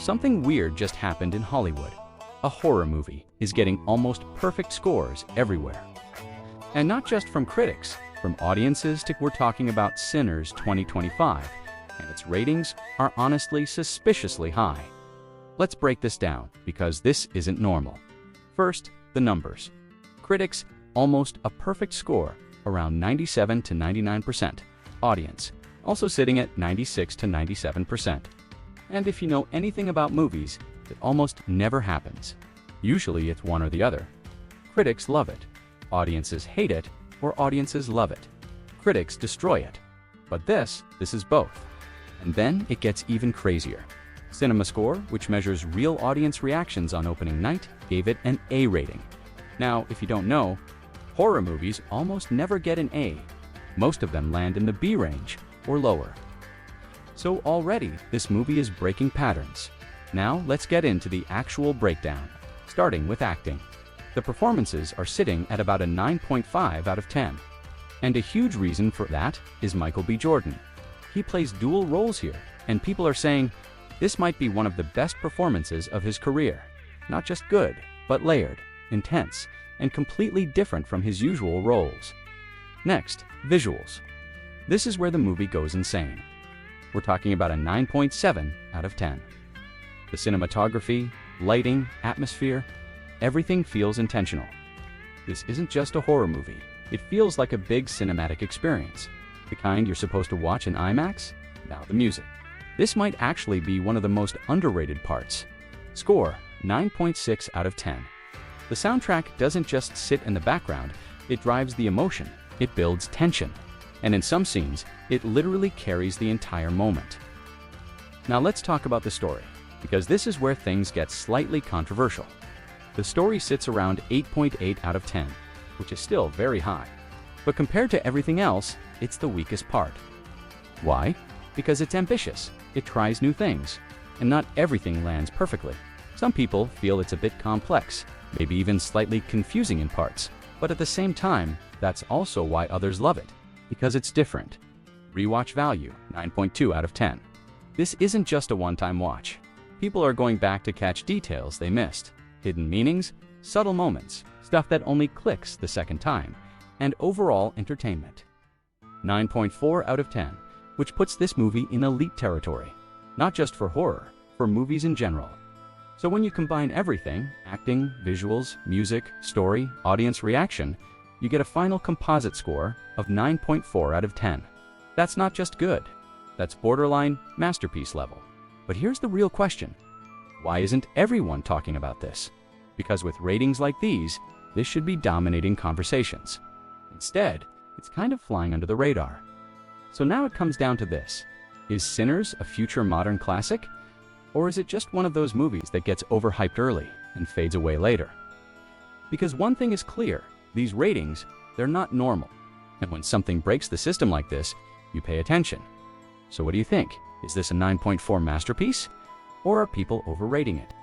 Something weird just happened in Hollywood. A horror movie is getting almost perfect scores everywhere. And not just from critics, from audiences to we're talking about Sinners 2025, and its ratings are honestly suspiciously high. Let's break this down, because this isn't normal. First, the numbers. Critics, almost a perfect score, around 97 to 99%. Audience, also sitting at 96 to 97%. And if you know anything about movies, it almost never happens. Usually it's one or the other. Critics love it. Audiences hate it, or audiences love it. Critics destroy it. But this is both. And then it gets even crazier. CinemaScore, which measures real audience reactions on opening night, gave it an A rating. Now, if you don't know, horror movies almost never get an A. Most of them land in the B range, or lower. So already, this movie is breaking patterns. Now, let's get into the actual breakdown, starting with acting. The performances are sitting at about a 9.5 out of 10. And a huge reason for that is Michael B. Jordan. He plays dual roles here, and people are saying this might be one of the best performances of his career. Not just good, but layered, intense, and completely different from his usual roles. Next, visuals. This is where the movie goes insane. We're talking about a 9.7 out of 10. The cinematography, lighting, atmosphere, everything feels intentional. This isn't just a horror movie. It feels like a big cinematic experience. The kind you're supposed to watch in IMAX? Now the music. This might actually be one of the most underrated parts. Score, 9.6 out of 10. The soundtrack doesn't just sit in the background, it drives the emotion, it builds tension. And in some scenes, it literally carries the entire moment. Now let's talk about the story, because this is where things get slightly controversial. The story sits around 8.8 out of 10, which is still very high. But compared to everything else, it's the weakest part. Why? Because it's ambitious, it tries new things, and not everything lands perfectly. Some people feel it's a bit complex, maybe even slightly confusing in parts, but at the same time, that's also why others love it, because it's different. Rewatch value, 9.2 out of 10. This isn't just a one-time watch. People are going back to catch details they missed, hidden meanings, subtle moments, stuff that only clicks the second time, and overall entertainment. 9.4 out of 10, which puts this movie in elite territory, not just for horror, for movies in general. So when you combine everything, acting, visuals, music, story, audience reaction, you get a final composite score of 9.4 out of 10. That's not just good, that's borderline masterpiece level. But here's the real question. Why isn't everyone talking about this? Because with ratings like these, this should be dominating conversations. Instead, it's kind of flying under the radar. So now it comes down to this. Is Sinners a future modern classic? Or is it just one of those movies that gets overhyped early and fades away later? Because one thing is clear, these ratings, they're not normal. And when something breaks the system like this, you pay attention. So what do you think? Is this a 9.4 masterpiece? Or are people overrating it?